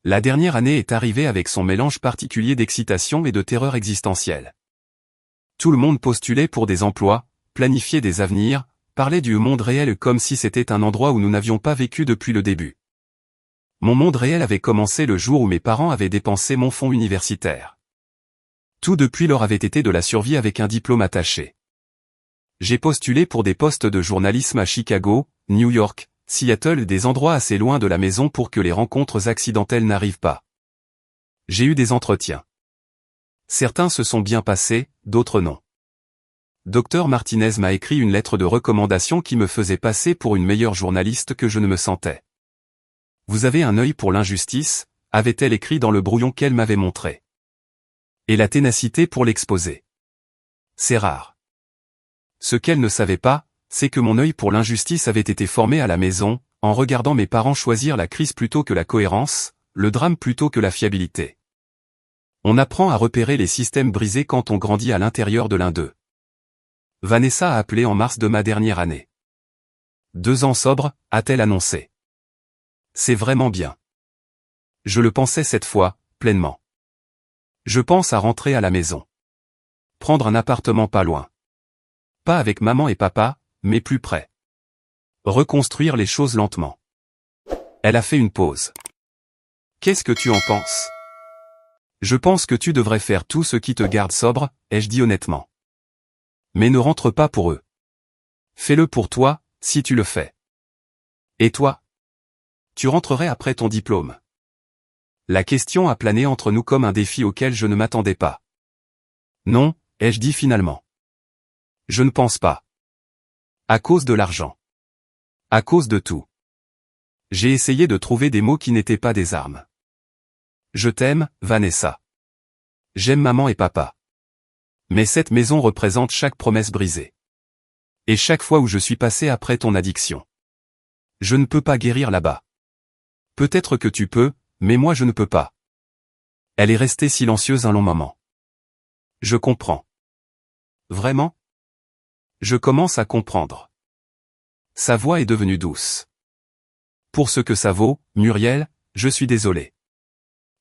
La dernière année est arrivée avec son mélange particulier d'excitation et de terreur existentielle. Tout le monde postulait pour des emplois, planifiait des avenirs, parlait du monde réel comme si c'était un endroit où nous n'avions pas vécu depuis le début. Mon monde réel avait commencé le jour où mes parents avaient dépensé mon fonds universitaire. Tout depuis lors avait été de la survie avec un diplôme attaché. J'ai postulé pour des postes de journalisme à Chicago, New York, Seattle, des endroits assez loin de la maison pour que les rencontres accidentelles n'arrivent pas. J'ai eu des entretiens. Certains se sont bien passés, d'autres non. Dr Martinez m'a écrit une lettre de recommandation qui me faisait passer pour une meilleure journaliste que je ne me sentais. Vous avez un œil pour l'injustice, avait-elle écrit dans le brouillon qu'elle m'avait montré. Et la ténacité pour l'exposer. C'est rare. Ce qu'elle ne savait pas, c'est que mon œil pour l'injustice avait été formé à la maison, en regardant mes parents choisir la crise plutôt que la cohérence, le drame plutôt que la fiabilité. On apprend à repérer les systèmes brisés quand on grandit à l'intérieur de l'un d'eux. Vanessa a appelé en mars de ma dernière année. 2 ans sobre, a-t-elle annoncé. C'est vraiment bien. Je le pensais cette fois, pleinement. Je pense à rentrer à la maison. Prendre un appartement pas loin. Pas avec maman et papa, mais plus près. Reconstruire les choses lentement. Elle a fait une pause. Qu'est-ce que tu en penses? Je pense que tu devrais faire tout ce qui te garde sobre, ai-je dit honnêtement. Mais ne rentre pas pour eux. Fais-le pour toi, si tu le fais. Et toi? Tu rentrerais après ton diplôme. La question a plané entre nous comme un défi auquel je ne m'attendais pas. Non, ai-je dit finalement. Je ne pense pas. À cause de l'argent. À cause de tout. J'ai essayé de trouver des mots qui n'étaient pas des armes. Je t'aime, Vanessa. J'aime maman et papa. Mais cette maison représente chaque promesse brisée. Et chaque fois où je suis passé après ton addiction. Je ne peux pas guérir là-bas. Peut-être que tu peux, mais moi je ne peux pas. Elle est restée silencieuse un long moment. Je comprends. Vraiment? Je commence à comprendre. Sa voix est devenue douce. Pour ce que ça vaut, Muriel, je suis désolé.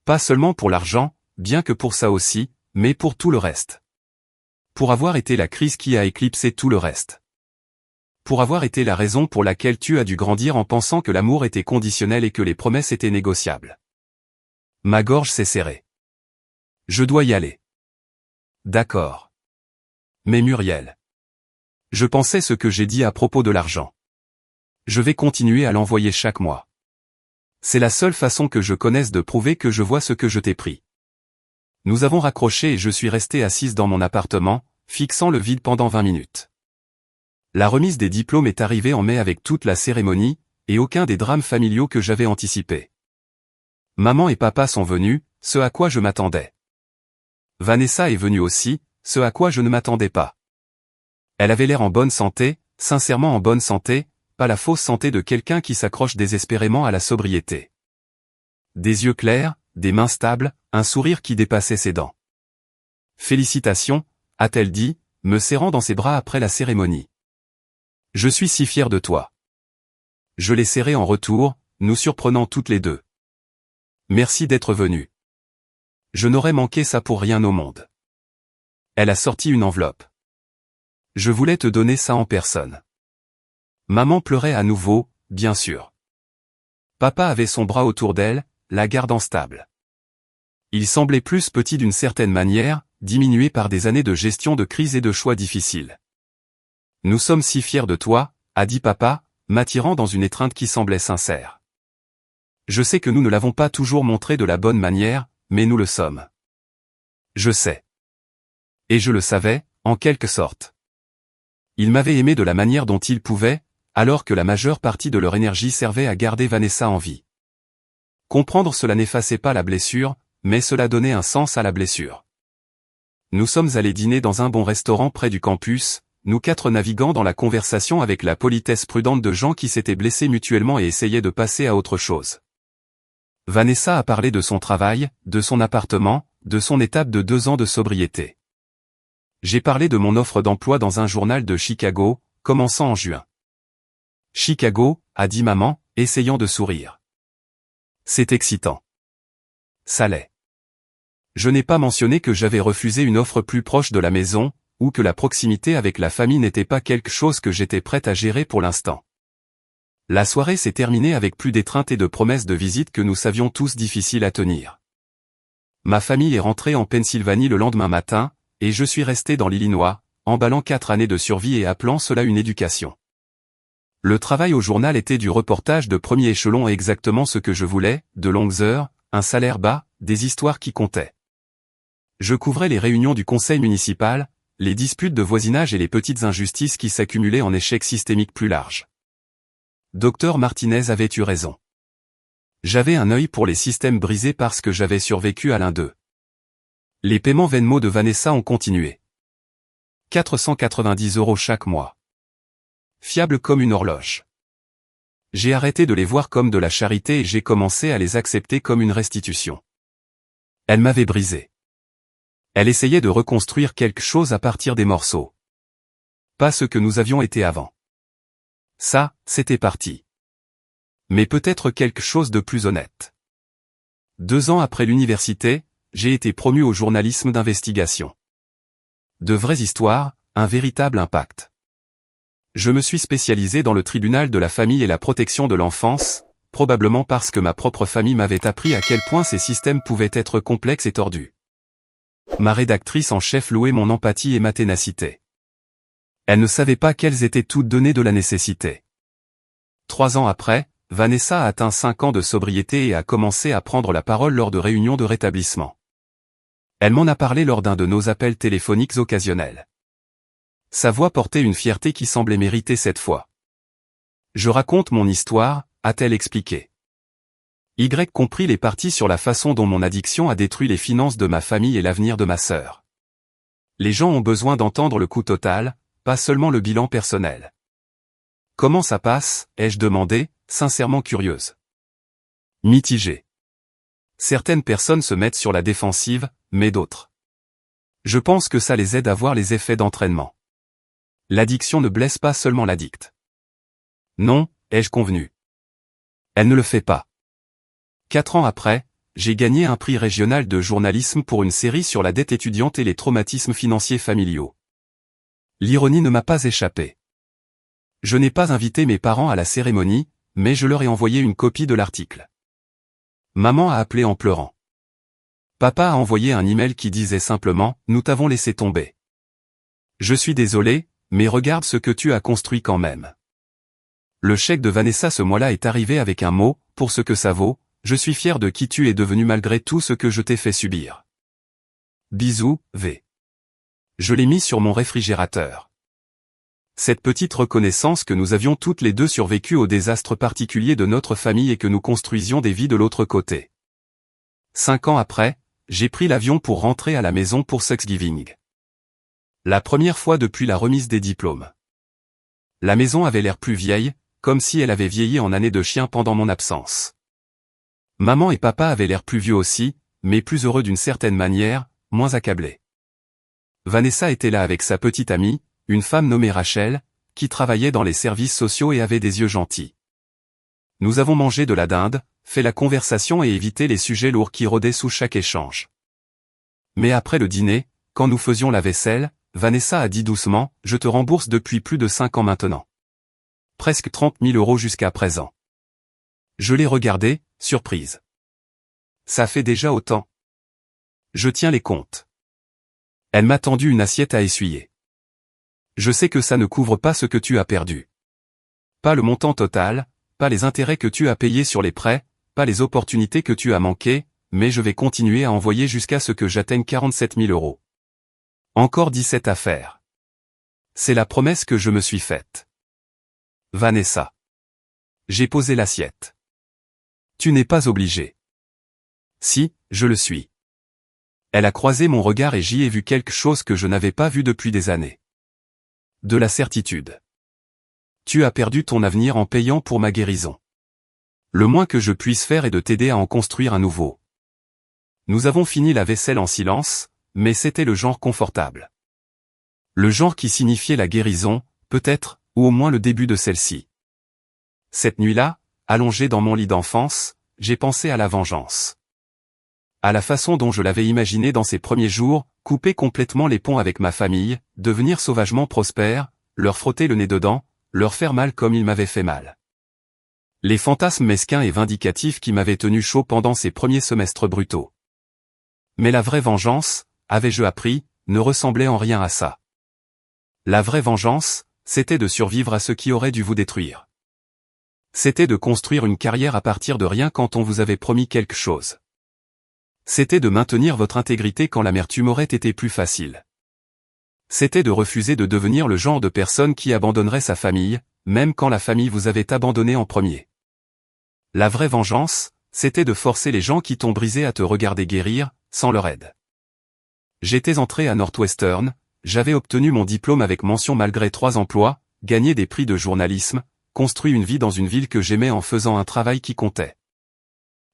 Pas seulement pour l'argent, bien que pour ça aussi, mais pour tout le reste. Pour avoir été la crise qui a éclipsé tout le reste. Pour avoir été la raison pour laquelle tu as dû grandir en pensant que l'amour était conditionnel et que les promesses étaient négociables. Ma gorge s'est serrée. Je dois y aller. D'accord. Mais Muriel. Je pensais ce que j'ai dit à propos de l'argent. Je vais continuer à l'envoyer chaque mois. C'est la seule façon que je connaisse de prouver que je vois ce que je t'ai pris. Nous avons raccroché et je suis restée assise dans mon appartement, fixant le vide pendant 20 minutes. La remise des diplômes est arrivée en mai avec toute la cérémonie, et aucun des drames familiaux que j'avais anticipés. Maman et papa sont venus, ce à quoi je m'attendais. Vanessa est venue aussi, ce à quoi je ne m'attendais pas. Elle avait l'air en bonne santé, sincèrement en bonne santé, pas la fausse santé de quelqu'un qui s'accroche désespérément à la sobriété. Des yeux clairs, des mains stables, un sourire qui dépassait ses dents. Félicitations, a-t-elle dit, me serrant dans ses bras après la cérémonie. Je suis si fier de toi. Je l'ai serré en retour, nous surprenant toutes les deux. Merci d'être venue. Je n'aurais manqué ça pour rien au monde. Elle a sorti une enveloppe. Je voulais te donner ça en personne. Maman pleurait à nouveau, bien sûr. Papa avait son bras autour d'elle, la gardant stable. Il semblait plus petit d'une certaine manière, diminué par des années de gestion de crise et de choix difficiles. Nous sommes si fiers de toi, a dit papa, m'attirant dans une étreinte qui semblait sincère. Je sais que nous ne l'avons pas toujours montré de la bonne manière, mais nous le sommes. Je sais. Et je le savais, en quelque sorte. Ils m'avaient aimé de la manière dont ils pouvaient, alors que la majeure partie de leur énergie servait à garder Vanessa en vie. Comprendre cela n'effaçait pas la blessure, mais cela donnait un sens à la blessure. Nous sommes allés dîner dans un bon restaurant près du campus, nous quatre naviguant dans la conversation avec la politesse prudente de gens qui s'étaient blessés mutuellement et essayaient de passer à autre chose. Vanessa a parlé de son travail, de son appartement, de son étape de 2 ans de sobriété. J'ai parlé de mon offre d'emploi dans un journal de Chicago, commençant en juin. Chicago, a dit maman, essayant de sourire. C'est excitant. Ça l'est. Je n'ai pas mentionné que j'avais refusé une offre plus proche de la maison, ou que la proximité avec la famille n'était pas quelque chose que j'étais prête à gérer pour l'instant. La soirée s'est terminée avec plus d'étreinte et de promesses de visite que nous savions tous difficiles à tenir. Ma famille est rentrée en Pennsylvanie le lendemain matin, et je suis resté dans l'Illinois, emballant 4 années de survie et appelant cela une éducation. Le travail au journal était du reportage de premier échelon et exactement ce que je voulais, de longues heures, un salaire bas, des histoires qui comptaient. Je couvrais les réunions du conseil municipal, les disputes de voisinage et les petites injustices qui s'accumulaient en échecs systémiques plus larges. Dr Martinez avait eu raison. J'avais un œil pour les systèmes brisés parce que j'avais survécu à l'un d'eux. Les paiements Venmo de Vanessa ont continué. 490 € chaque mois. Fiable comme une horloge. J'ai arrêté de les voir comme de la charité et j'ai commencé à les accepter comme une restitution. Elle m'avait brisé. Elle essayait de reconstruire quelque chose à partir des morceaux. Pas ce que nous avions été avant. Ça, c'était parti. Mais peut-être quelque chose de plus honnête. 2 ans après l'université, j'ai été promu au journalisme d'investigation. De vraies histoires, un véritable impact. Je me suis spécialisé dans le tribunal de la famille et la protection de l'enfance, probablement parce que ma propre famille m'avait appris à quel point ces systèmes pouvaient être complexes et tordus. Ma rédactrice en chef louait mon empathie et ma ténacité. Elle ne savait pas qu'elles étaient toutes données de la nécessité. 3 ans après, Vanessa a atteint 5 ans de sobriété et a commencé à prendre la parole lors de réunions de rétablissement. Elle m'en a parlé lors d'un de nos appels téléphoniques occasionnels. Sa voix portait une fierté qui semblait mériter cette fois. Je raconte mon histoire, a-t-elle expliqué. Y compris les parties sur la façon dont mon addiction a détruit les finances de ma famille et l'avenir de ma sœur. Les gens ont besoin d'entendre le coût total, pas seulement le bilan personnel. Comment ça passe, ai-je demandé, sincèrement curieuse. Mitigée. Certaines personnes se mettent sur la défensive, mais d'autres. Je pense que ça les aide à voir les effets d'entraînement. L'addiction ne blesse pas seulement l'addict. Non, ai-je convenu. Elle ne le fait pas. 4 ans après, j'ai gagné un prix régional de journalisme pour une série sur la dette étudiante et les traumatismes financiers familiaux. L'ironie ne m'a pas échappé. Je n'ai pas invité mes parents à la cérémonie, mais je leur ai envoyé une copie de l'article. Maman a appelé en pleurant. Papa a envoyé un email qui disait simplement « Nous t'avons laissé tomber. Je suis désolé, mais regarde ce que tu as construit quand même. » Le chèque de Vanessa ce mois-là est arrivé avec un mot, pour ce que ça vaut, je suis fier de qui tu es devenu malgré tout ce que je t'ai fait subir. Bisous, V. Je l'ai mis sur mon réfrigérateur. Cette petite reconnaissance que nous avions toutes les deux survécu au désastre particulier de notre famille et que nous construisions des vies de l'autre côté. 5 ans après, j'ai pris l'avion pour rentrer à la maison pour Thanksgiving. La première fois depuis la remise des diplômes. La maison avait l'air plus vieille, comme si elle avait vieilli en années de chien pendant mon absence. Maman et papa avaient l'air plus vieux aussi, mais plus heureux d'une certaine manière, moins accablés. Vanessa était là avec sa petite amie, une femme nommée Rachel, qui travaillait dans les services sociaux et avait des yeux gentils. Nous avons mangé de la dinde, fait la conversation et évité les sujets lourds qui rôdaient sous chaque échange. Mais après le dîner, quand nous faisions la vaisselle, Vanessa a dit doucement « Je te rembourse depuis plus de 5 ans maintenant. Presque 30 000 € jusqu'à présent. » Je l'ai regardée, surprise. Ça fait déjà autant. Je tiens les comptes. Elle m'a tendu une assiette à essuyer. Je sais que ça ne couvre pas ce que tu as perdu. Pas le montant total, pas les intérêts que tu as payés sur les prêts, pas les opportunités que tu as manquées, mais je vais continuer à envoyer jusqu'à ce que j'atteigne 47 000 €. Encore 17 à faire. C'est la promesse que je me suis faite. Vanessa. J'ai posé l'assiette. Tu n'es pas obligé. Si, je le suis. Elle a croisé mon regard et j'y ai vu quelque chose que je n'avais pas vu depuis des années. De la certitude. Tu as perdu ton avenir en payant pour ma guérison. Le moins que je puisse faire est de t'aider à en construire un nouveau. Nous avons fini la vaisselle en silence, mais c'était le genre confortable. Le genre qui signifiait la guérison, peut-être, ou au moins le début de celle-ci. Cette nuit-là, allongé dans mon lit d'enfance, j'ai pensé à la vengeance. À la façon dont je l'avais imaginé dans ces premiers jours, couper complètement les ponts avec ma famille, devenir sauvagement prospère, leur frotter le nez dedans, leur faire mal comme ils m'avaient fait mal. Les fantasmes mesquins et vindicatifs qui m'avaient tenu chaud pendant ces premiers semestres brutaux. Mais la vraie vengeance, avais-je appris, ne ressemblait en rien à ça. La vraie vengeance, c'était de survivre à ce qui aurait dû vous détruire. C'était de construire une carrière à partir de rien quand on vous avait promis quelque chose. C'était de maintenir votre intégrité quand l'amertume aurait été plus facile. C'était de refuser de devenir le genre de personne qui abandonnerait sa famille, même quand la famille vous avait abandonné en premier. La vraie vengeance, c'était de forcer les gens qui t'ont brisé à te regarder guérir, sans leur aide. J'étais entré à Northwestern, j'avais obtenu mon diplôme avec mention malgré 3 emplois, gagné des prix de journalisme, construit une vie dans une ville que j'aimais en faisant un travail qui comptait.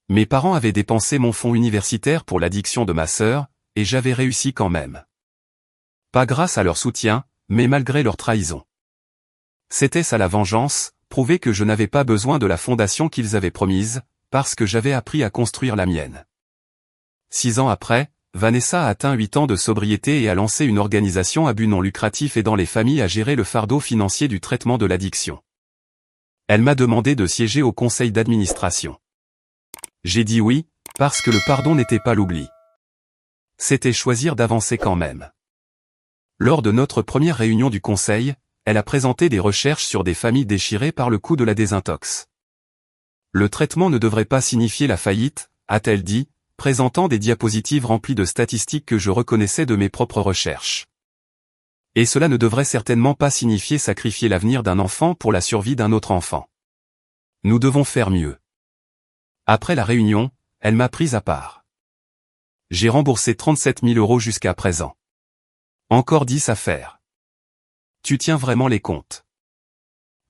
Mes parents avaient dépensé mon fonds universitaire pour l'addiction de ma sœur, et j'avais réussi quand même. Pas grâce à leur soutien, mais malgré leur trahison. C'était ça la vengeance, prouver que je n'avais pas besoin de la fondation qu'ils avaient promise, parce que j'avais appris à construire la mienne. 6 ans après, Vanessa a atteint 8 ans de sobriété et a lancé une organisation à but non lucratif aidant les familles à gérer le fardeau financier du traitement de l'addiction. Elle m'a demandé de siéger au conseil d'administration. J'ai dit oui, parce que le pardon n'était pas l'oubli. C'était choisir d'avancer quand même. Lors de notre première réunion du conseil, elle a présenté des recherches sur des familles déchirées par le coup de la désintox. Le traitement ne devrait pas signifier la faillite, a-t-elle dit, présentant des diapositives remplies de statistiques que je reconnaissais de mes propres recherches. Et cela ne devrait certainement pas signifier sacrifier l'avenir d'un enfant pour la survie d'un autre enfant. Nous devons faire mieux. Après la réunion, elle m'a prise à part. J'ai remboursé 37 000 € jusqu'à présent. Encore 10 à faire. Tu tiens vraiment les comptes.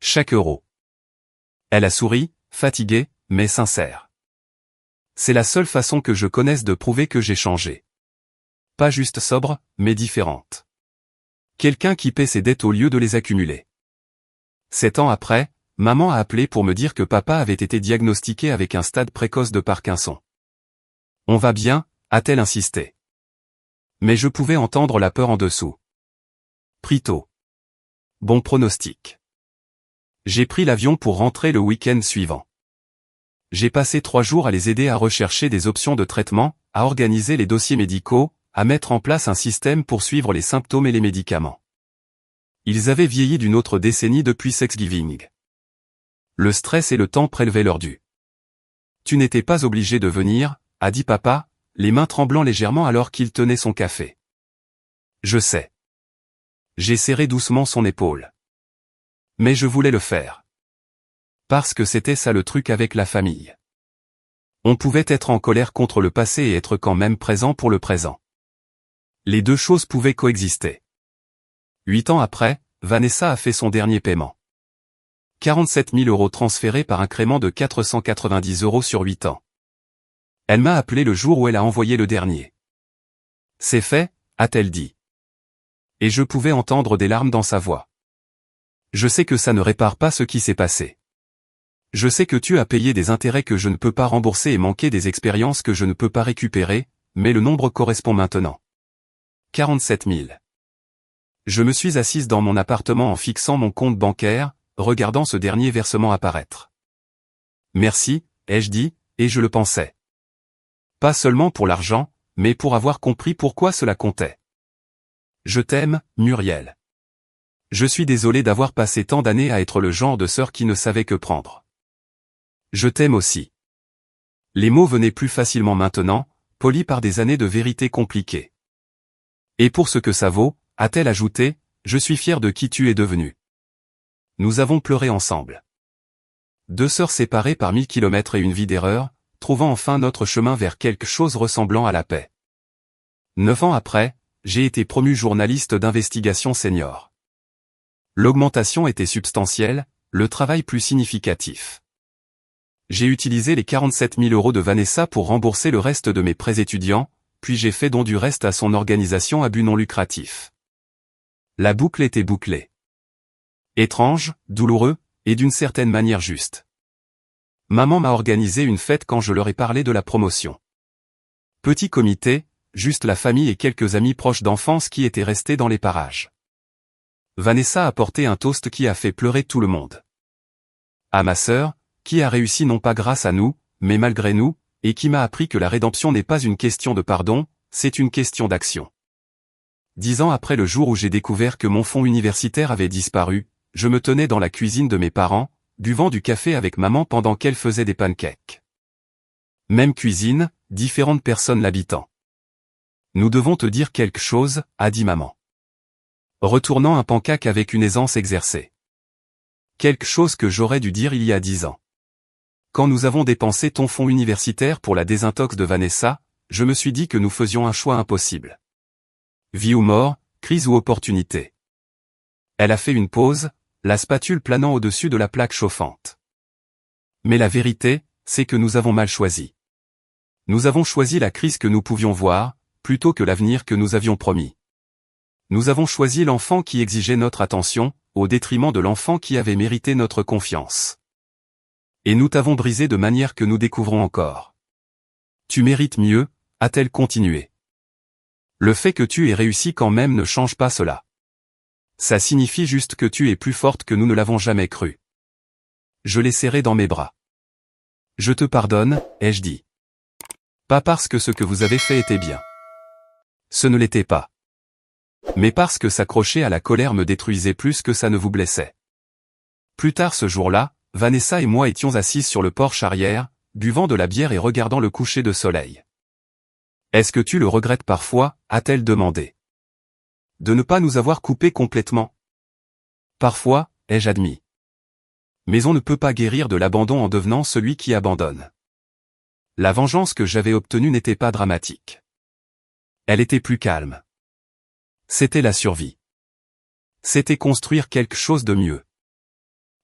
Chaque euro. Elle a souri, fatiguée, mais sincère. C'est la seule façon que je connaisse de prouver que j'ai changé. Pas juste sobre, mais différente. Quelqu'un qui paie ses dettes au lieu de les accumuler. 7 ans après, maman a appelé pour me dire que papa avait été diagnostiqué avec un stade précoce de Parkinson. On va bien, a-t-elle insisté. Mais je pouvais entendre la peur en dessous. Pris tôt. Bon pronostic. J'ai pris l'avion pour rentrer le week-end suivant. J'ai passé 3 jours à les aider à rechercher des options de traitement, à organiser les dossiers médicaux, à mettre en place un système pour suivre les symptômes et les médicaments. Ils avaient vieilli d'une autre décennie depuis Thanksgiving. Le stress et le temps prélevaient leur dû. Tu n'étais pas obligé de venir, a dit papa, les mains tremblant légèrement alors qu'il tenait son café. Je sais. J'ai serré doucement son épaule. Mais je voulais le faire. Parce que c'était ça le truc avec la famille. On pouvait être en colère contre le passé et être quand même présent pour le présent. Les deux choses pouvaient coexister. 8 ans après, Vanessa a fait son dernier paiement. 47 000 € transférés par incrément de 490 € sur 8 ans. Elle m'a appelé le jour où elle a envoyé le dernier. C'est fait, a-t-elle dit. Et je pouvais entendre des larmes dans sa voix. Je sais que ça ne répare pas ce qui s'est passé. Je sais que tu as payé des intérêts que je ne peux pas rembourser et manqué des expériences que je ne peux pas récupérer, mais le nombre correspond maintenant. 47 000. Je me suis assise dans mon appartement en fixant mon compte bancaire, regardant ce dernier versement apparaître. Merci, ai-je dit, et je le pensais. Pas seulement pour l'argent, mais pour avoir compris pourquoi cela comptait. Je t'aime, Muriel. Je suis désolé d'avoir passé tant d'années à être le genre de sœur qui ne savait que prendre. Je t'aime aussi. Les mots venaient plus facilement maintenant, polis par des années de vérité compliquée. Et pour ce que ça vaut, a-t-elle ajouté, je suis fier de qui tu es devenu. Nous avons pleuré ensemble. 2 sœurs séparées par 1000 kilomètres et une vie d'erreur, trouvant enfin notre chemin vers quelque chose ressemblant à la paix. 9 ans après, j'ai été promu journaliste d'investigation senior. L'augmentation était substantielle, le travail plus significatif. J'ai utilisé les 47 000 € de Vanessa pour rembourser le reste de mes prêts étudiants, puis j'ai fait don du reste à son organisation à but non lucratif. La boucle était bouclée. Étrange, douloureux, et d'une certaine manière juste. Maman m'a organisé une fête quand je leur ai parlé de la promotion. Petit comité, juste la famille et quelques amis proches d'enfance qui étaient restés dans les parages. Vanessa a porté un toast qui a fait pleurer tout le monde. À ma sœur, qui a réussi non pas grâce à nous, mais malgré nous, et qui m'a appris que la rédemption n'est pas une question de pardon, c'est une question d'action. 10 ans après le jour où j'ai découvert que mon fonds universitaire avait disparu, je me tenais dans la cuisine de mes parents, buvant du café avec maman pendant qu'elle faisait des pancakes. Même cuisine, différentes personnes l'habitant. Nous devons te dire quelque chose, a dit maman. Retournant un pancake avec une aisance exercée. Quelque chose que j'aurais dû dire il y a 10 ans. Quand nous avons dépensé ton fonds universitaire pour la désintox de Vanessa, je me suis dit que nous faisions un choix impossible. Vie ou mort, crise ou opportunité. Elle a fait une pause, la spatule planant au-dessus de la plaque chauffante. Mais la vérité, c'est que nous avons mal choisi. Nous avons choisi la crise que nous pouvions voir, plutôt que l'avenir que nous avions promis. Nous avons choisi l'enfant qui exigeait notre attention, au détriment de l'enfant qui avait mérité notre confiance. Et nous t'avons brisé de manière que nous découvrons encore. Tu mérites mieux, a-t-elle continué. Le fait que tu aies réussi quand même ne change pas cela. Ça signifie juste que tu es plus forte que nous ne l'avons jamais cru. Je l'ai serré dans mes bras. Je te pardonne, ai-je dit. Pas parce que ce que vous avez fait était bien. Ce ne l'était pas. Mais parce que s'accrocher à la colère me détruisait plus que ça ne vous blessait. Plus tard ce jour-là, Vanessa et moi étions assises sur le porche arrière, buvant de la bière et regardant le coucher de soleil. Est-ce que tu le regrettes parfois, a-t-elle demandé. De ne pas nous avoir coupés complètement. Parfois, ai-je admis. Mais on ne peut pas guérir de l'abandon en devenant celui qui abandonne. La vengeance que j'avais obtenue n'était pas dramatique. Elle était plus calme. C'était la survie. C'était construire quelque chose de mieux.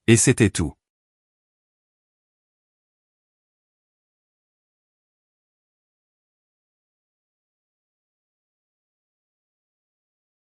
Et c'était tout.